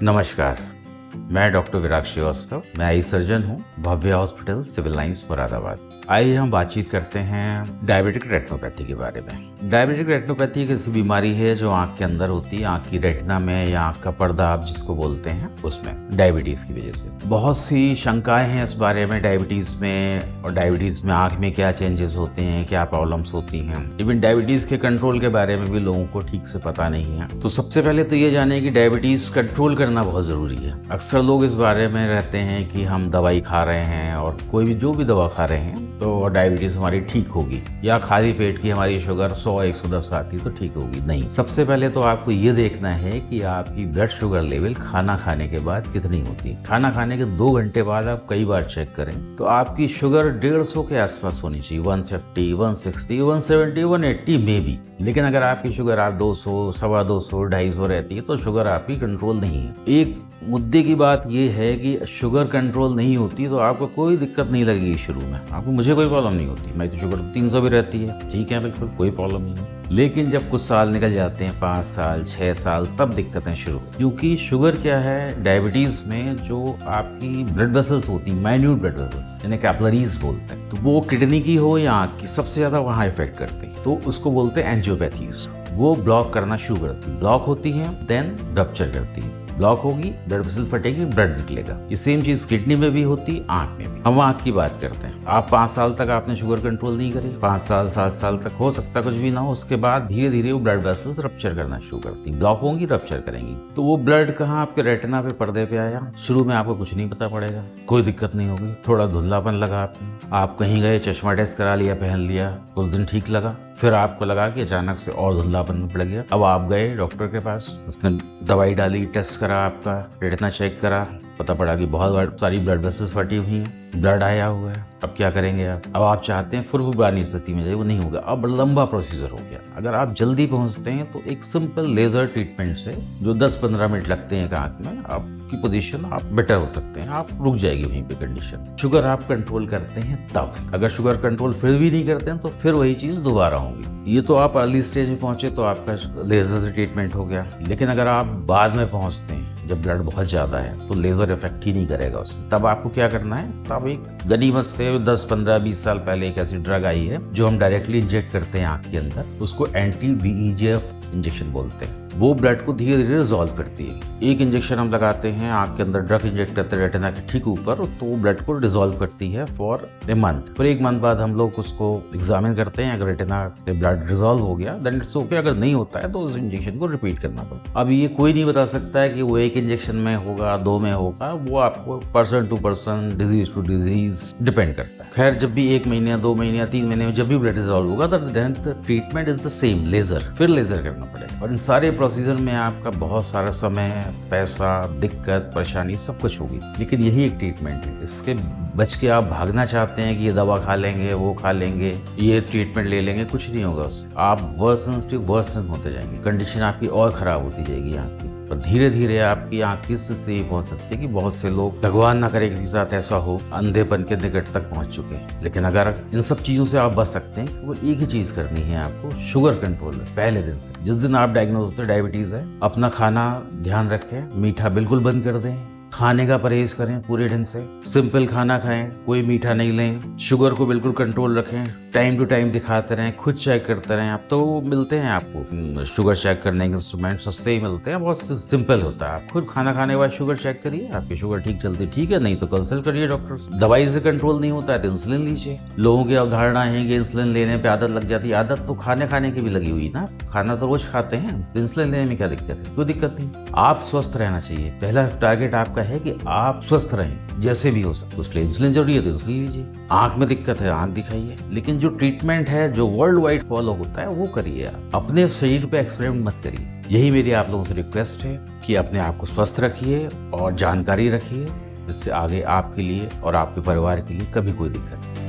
नमस्कार, मैं डॉक्टर विराग श्रीवास्तव। मैं आई सर्जन हूँ, भव्य हॉस्पिटल, सिविल लाइंस, मुरादाबाद। आइए हम बातचीत करते हैं डायबिटिक रेटिनोपैथी के बारे में। डायबिटिक रेटिनोपैथी एक ऐसी बीमारी है जो आंख के अंदर होती है, आंख की रेटिना में या आंख का पर्दा आप जिसको बोलते हैं उसमें, डायबिटीज की वजह से। बहुत सी शंकाएं हैं इस बारे में डायबिटीज में, और डायबिटीज में आंख में क्या चेंजेस होते हैं, क्या प्रॉब्लम्स होती हैं। इवन डायबिटीज के कंट्रोल के बारे में भी लोगों को ठीक से पता नहीं है। तो सबसे पहले तो ये जाने कि डायबिटीज कंट्रोल करना बहुत जरूरी है। अक्सर लोग इस बारे में रहते हैं कि हम दवाई खा रहे हैं और कोई भी जो भी दवा खा रहे हैं तो डायबिटीज हमारी ठीक होगी, या खाली पेट की हमारी शुगर 100-110 आती तो ठीक होगी। नहीं, सबसे पहले तो आपको ये देखना है कि आपकी ब्लड शुगर लेवल खाना खाने के बाद कितनी होती है। खाना खाने के 2 घंटे बाद आप कई बार चेक करें तो आपकी शुगर 150 के आसपास होनी चाहिए, 150, 160, 170, 180 में भी। लेकिन अगर आपकी शुगर आप 200, 250, 250 रहती है तो शुगर आपकी कंट्रोल नहीं है। एक मुद्दे की बात यह है कि शुगर कंट्रोल नहीं होती तो आपको कोई दिक्कत नहीं लगेगी शुरू में, आपको मुझे कोई प्रॉब्लम नहीं होती, मैं तो शुगर 300 भी रहती है, ठीक है, बिल्कुल कोई प्रॉब्लम नहीं है। लेकिन जब कुछ साल निकल जाते हैं, 5 साल 6 साल, तब दिक्कतें शुरू। क्योंकि शुगर क्या है, डायबिटीज में जो आपकी ब्लड वेसल्स होती हैं, माइन्यूट ब्लड वेसल्स, जिन्हें कैपिलरीज बोलते हैं, तो वो किडनी की हो या आंख की, सबसे ज्यादा वहां इफेक्ट करती है। तो उसको बोलते हैं एंजियोपैथीज। वो ब्लॉक करना शुरू करती है, ब्लॉक होती है, देन रप्चर करती है। ब्लॉक होगी, ब्लड वेसल फटेगी, ब्लड निकलेगा। ये सेम चीज किडनी में भी होती, आंख में भी। हम आंख की बात करते हैं। आप 5 साल तक आपने शुगर कंट्रोल नहीं करी, 5 साल 7 साल तक हो सकता कुछ भी ना हो, उसके बाद धीरे धीरे वो ब्लड वेसल्स रप्चर करना शुरू करती, ब्लॉक होंगी, रप्चर करेंगी। तो वो ब्लड कहाँ आपके रेटिना पे, पर्दे पे आया। शुरू में आपको कुछ नहीं पता पड़ेगा, कोई दिक्कत नहीं होगी, थोड़ा धुंधलापन लगा आपने, आप कहीं गए, चश्मा टेस्ट करा लिया, पहन लिया, कुछ दिन ठीक लगा, फिर आपको लगा कि अचानक से और धुंधलापन पड़ गया। अब आप गए डॉक्टर के पास, उसने दवाई डाली, टेस्ट करा, आपका रेटिना चेक करा, पता पड़ा कि बहुत सारी ब्लड वेसल्स फटी हुई हैं, ब्लड आया हुआ है। अब क्या करेंगे आप? अब आप चाहते हैं फिर वो पुरानी स्थिति में जाए, वो नहीं होगा, अब लंबा प्रोसीजर हो गया। अगर आप जल्दी पहुंचते हैं तो एक सिंपल लेजर ट्रीटमेंट से, जो 10-15 मिनट लगते हैं आंख में, आपकी पोजीशन आप बेटर हो सकते हैं, आप रुक जाएगी वहीं पे कंडीशन। शुगर आप कंट्रोल करते हैं तब, अगर शुगर कंट्रोल फिर भी नहीं करते हैं तो फिर वही चीज दोबारा होगी। ये तो आप अर्ली स्टेज में पहुंचे तो आपका लेजर से ट्रीटमेंट हो गया। लेकिन अगर आप बाद में पहुंचते हैं, जब ब्लड बहुत ज्यादा है, तो लेजर इफेक्ट ही नहीं करेगा उसमें। तब आपको क्या करना है, तब एक गनीमत से 10, 15, 20 साल पहले एक ऐसी ड्रग आई है जो हम डायरेक्टली इंजेक्ट करते हैं आंख के अंदर, उसको एंटी VEGF इंजेक्शन बोलते हैं। वो ब्लड को धीरे धीरे रिजॉल्व करती है। एक इंजेक्शन हम लगाते हैं आंख के अंदर, ड्रग इंजेक्ट करते हैं रेटिना के ठीक ऊपर, तो वो ब्लड को रिजॉल्व करती है फॉर ए मंथ। फिर 1 मंथ बाद हम लोग उसको एग्जामिन करते हैं, अगर रेटिना पे ब्लड रिजॉल्व हो गया देन इट्स ओके, अगर नहीं होता है तो उस इंजेक्शन को रिपीट करना पड़ता है। अब ये कोई नहीं बता सकता है कि वो 1 इंजेक्शन में होगा, 2 में होगा, वो आपको person to person, disease to disease depend करता है। खैर, जब भी 1 महीने, 2 महीने, 3 महीने में जब भी ब्लड रिजॉल्व होगा, then treatment is the same, laser, फिर लेजर करना पड़ेगा। और इन सारे प्रोसीजर में आपका बहुत सारा समय, पैसा, दिक्कत, परेशानी सब कुछ होगी, लेकिन यही एक ट्रीटमेंट है। इसके बच के आप भागना चाहते हैं कि ये दवा खा लेंगे, वो खा लेंगे, ये ट्रीटमेंट ले लेंगे, कुछ नहीं होगा उससे। आप वर्सन होते जाएंगे, कंडीशन आपकी और खराब होती जाएगी आंख की। और धीरे धीरे आपकी आंख की स्थिति पहुंच सकती है कि बहुत से लोग, भगवान ना करे किसी के साथ ऐसा हो, अंधेपन के निकट तक पहुंच चुके हैं। लेकिन अगर इन सब चीजों से आप बच सकते हैं, वो एक ही चीज करनी है आपको, शुगर कंट्रोल है। पहले दिन से, जिस दिन आप डायग्नोज होते हैं डायबिटीज है, अपना खाना ध्यान रखें, मीठा बिल्कुल बंद कर दें, खाने का परहेज करें पूरे ढंग से, सिंपल खाना खाएं, कोई मीठा नहीं लें, शुगर को बिल्कुल कंट्रोल रखें, टाइम टू टाइम दिखाते रहें, खुद चेक करते रहें। अब तो मिलते हैं आपको शुगर चेक करने के इंस्ट्रूमेंट, सस्ते ही मिलते हैं, बहुत सिंपल होता है। आप खुद खाना खाने के बाद शुगर चेक करिए, आपकी शुगर ठीक चलती ठीक है, नहीं तो कंसल्ट करिए डॉक्टर से। दवाई से कंट्रोल नहीं होता है तो इंसुलिन लीजिए। लोगों की अवधारणा है कि इंसुलिन लेने पे आदत लग जाती है, आदत तो खाने की भी लगी हुई ना, खाना तो रोज खाते हैं, तो इंसुलिन लेने में क्या दिक्कत है? कोई दिक्कत नहीं। आप स्वस्थ रहना चाहिए, पहला टारगेट आपका है कि आप स्वस्थ रहें जैसे भी हो सकते। उसके लिए इंसुलिन जरूरी है तो इंसुलिन लीजिए। आंख में दिक्कत है, आंख दिखाइए, लेकिन जो ट्रीटमेंट है जो वर्ल्ड वाइड फॉलो होता है वो करिए। आप अपने शरीर पे एक्सपेरिमेंट मत करिए। यही मेरी आप लोगों से रिक्वेस्ट है कि अपने आप को स्वस्थ रखिए और जानकारी रखिए, जिससे आगे आपके लिए और आपके परिवार के लिए कभी कोई दिक्कत नहीं।